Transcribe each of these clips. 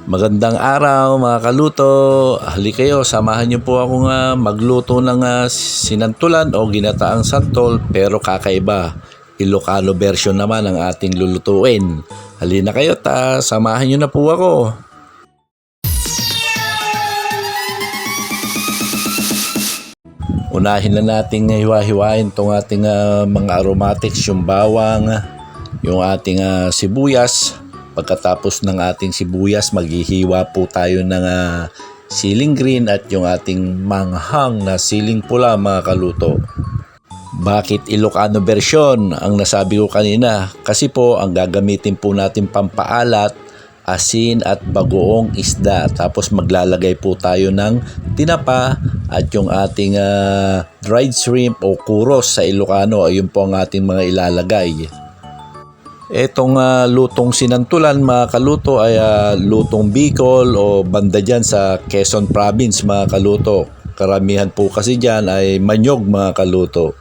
Magandang araw mga kaluto. Halika kayo, samahan niyo po ako magluto ng sinantulan o ginataang santol pero kakaiba. Ilocano version naman ang ating lulutuin. Halina kayo samahan niyo na po ako. Unahin na natin hiwa-hiwain itong ating mga aromatics, yung bawang, yung ating sibuyas. Pagkatapos ng ating sibuyas, maghihiwa po tayo ng siling green at yung ating manghang na siling pula mga kaluto. Bakit Ilocano version? Ang nasabi ko kanina, kasi po ang gagamitin po natin pampaalat, asin at bagoong isda. Tapos maglalagay po tayo ng tinapa at yung ating dried shrimp o kuros sa Ilocano. Ayun po ang ating mga ilalagay. Etong lutong sinantulan mga kaluto ay lutong Bicol o banda dyan sa Quezon Province mga kaluto. Karamihan po kasi dyan ay manyog mga kaluto.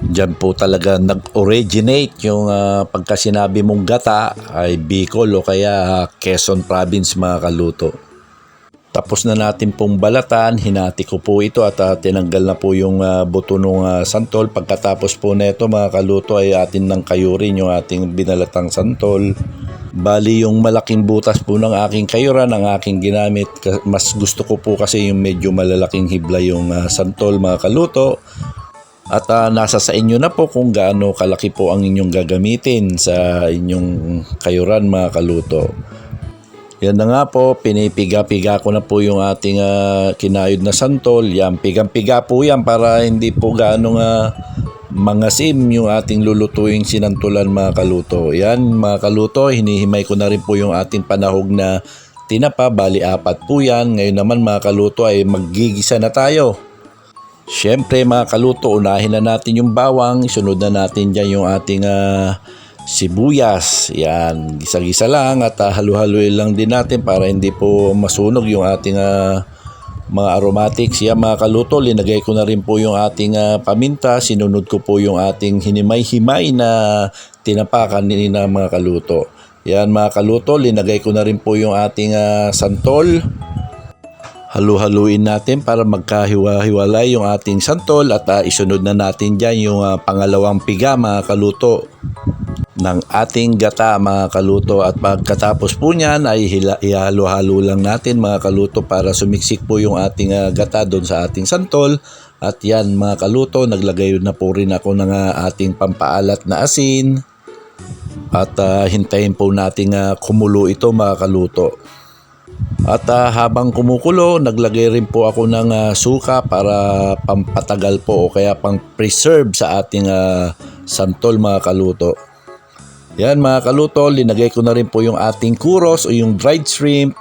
Dyan po talaga nag-originate yung pagka sinabi mong gata ay Bicol o kaya Quezon Province mga kaluto. Tapos na natin pong balatan, hinati ko po ito at tinanggal na po yung buto ng santol. Pagkatapos po nito mga kaluto ay atin nang kayurin yung ating binalatang santol. Bali yung malaking butas po ng aking kayuran ang aking ginamit. Mas gusto ko po kasi yung medyo malalaking hibla yung santol mga kaluto. At nasa sa inyo na po kung gaano kalaki po ang inyong gagamitin sa inyong kayuran mga kaluto. Yan na nga po, pinipiga-piga ko na po yung ating kinayod na santol. Yan, pigang-piga po yan para hindi po gaano mangasim yung ating lulutuing sinantulan mga kaluto. Yan mga kaluto, hinihimay ko na rin po yung ating panahog na tinapa. Bali 4 po yan. Ngayon naman mga kaluto ay maggigisa na tayo. Siyempre mga kaluto, unahin na natin yung bawang. Isunod na natin dyan yung ating sibuyas. Yan, gisa-gisa lang at halu-haluin lang din natin para hindi po masunog yung ating mga aromatics. Yan mga kaluto, linagay ko na rin po yung ating paminta. Sinunod ko po yung ating hinimay-himay na tinapa kanina mga kaluto. Yan mga kaluto, linagay ko na rin po yung ating santol. Halu-haluin natin para magkahiwa-hiwalay yung ating santol at isunod na natin dyan yung pangalawang piga mga kaluto ng ating gata mga kaluto. At pagkatapos po niyan ay ihalo-halo lang natin mga kaluto para sumiksik po yung ating gata doon sa ating santol. At yan mga kaluto, naglagay na po rin ako ng ating pampaalat na asin at hintayin po natin kumulo ito mga kaluto. At habang kumukulo, naglagay rin po ako ng suka para pampatagal po o kaya pang preserve sa ating santol mga kaluto. Yan mga kaluto, linagay ko na rin po yung ating kuros o yung dried shrimp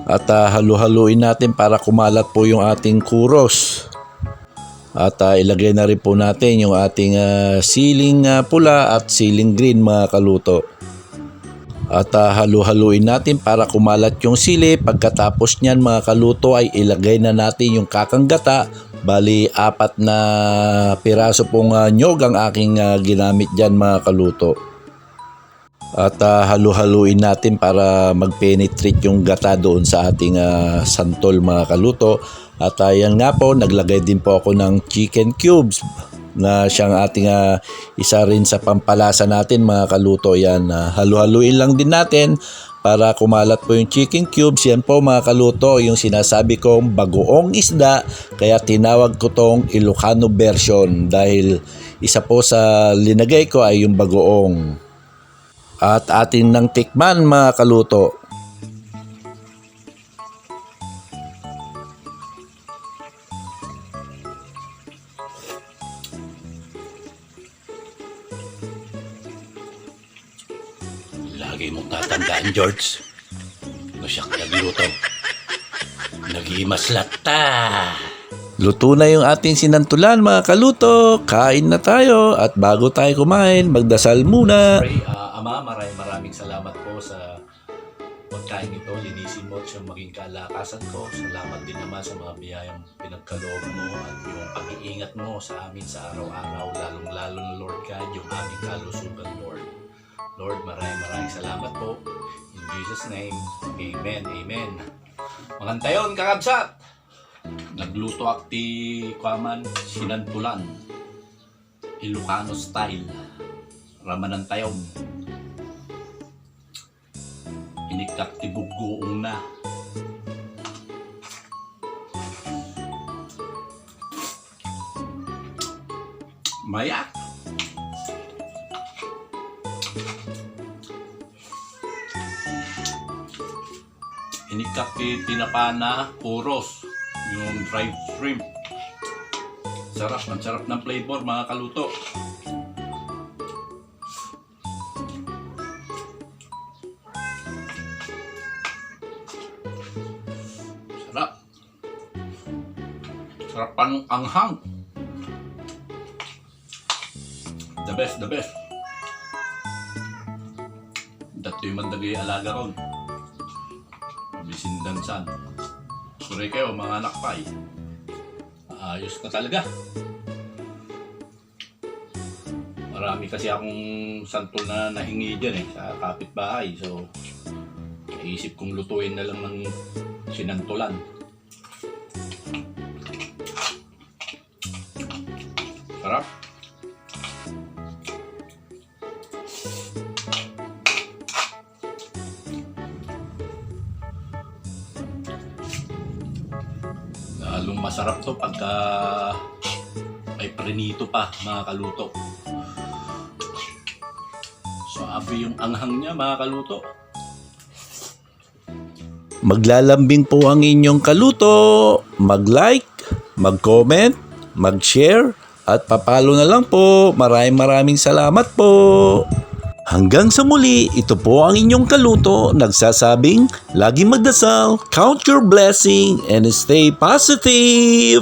at halu-haluin natin para kumalat po yung ating kuros. At ilagay na rin po natin yung ating siling pula at siling green mga kaluto. At halu-haluin natin para kumalat yung sili. Pagkatapos niyan mga kaluto ay ilagay na natin yung kakang gata. Bali 4 na piraso pong nyog ang aking ginamit dyan mga kaluto. At halu-haluin natin para mag-penetrate yung gata doon sa ating santol mga kaluto. At yan nga po, naglagay din po ako ng chicken cubes na siyang ating isa rin sa pampalasa natin mga kaluto. Yan, halu-haluin lang din natin para kumalat po yung chicken cubes. Yan po mga kaluto yung sinasabi kong bagoong isda, kaya tinawag ko tong Ilocano version dahil isa po sa linagay ko ay yung bagoong. At atin nang tikman mga kaluto. Lagi mong tatandaan, George. Masyak nagluto. Nagimaslat ta. Luto na yung ating sinantulan mga kaluto. Kain na tayo. At bago tayo kumain, magdasal muna. Ama, maraming salamat po sa pagkain ito. Linisin mo at siyang maging kalakasan ko. Salamat din naman sa mga biyayang pinagkaloob mo at yung pag-iingat mo sa amin sa araw-araw. Lalong-lalo na Lord God, yung aming kalusugan, Lord. Lord, maraming salamat po. In Jesus' name, amen, amen. Magantayon, kakabsat! Nagluto akti kwaman sinantulan. Ilocano style. Ramanan tayong. Inikak ti bugoong na. Mayak. Inikak ti tinapana puros. Yung dried shrimp. Sarap, ang sarap ng flavor mga kaluto. Sarap. Sarap pa nung anghang. The best, the best. Dato yung mandagay alaga ron. Bisindan san. Sure kayo mga anak pa eh. Ayos na talaga. Marami kasi akong santol na nahingi dyan eh sa kapitbahay. So, naisip kong lutuin na lang ng sinantulan. Sarap. Lalong masarap to pagka may prinito pa mga kaluto. So abi yung anghang niya mga kaluto. Maglalambing po ang inyong kaluto. Mag-like, mag-comment, mag-share at papalo na lang po. Maraming salamat po. Hanggang sa muli, ito po ang inyong kaluto nagsasabing laging magdasal, count your blessing, and stay positive!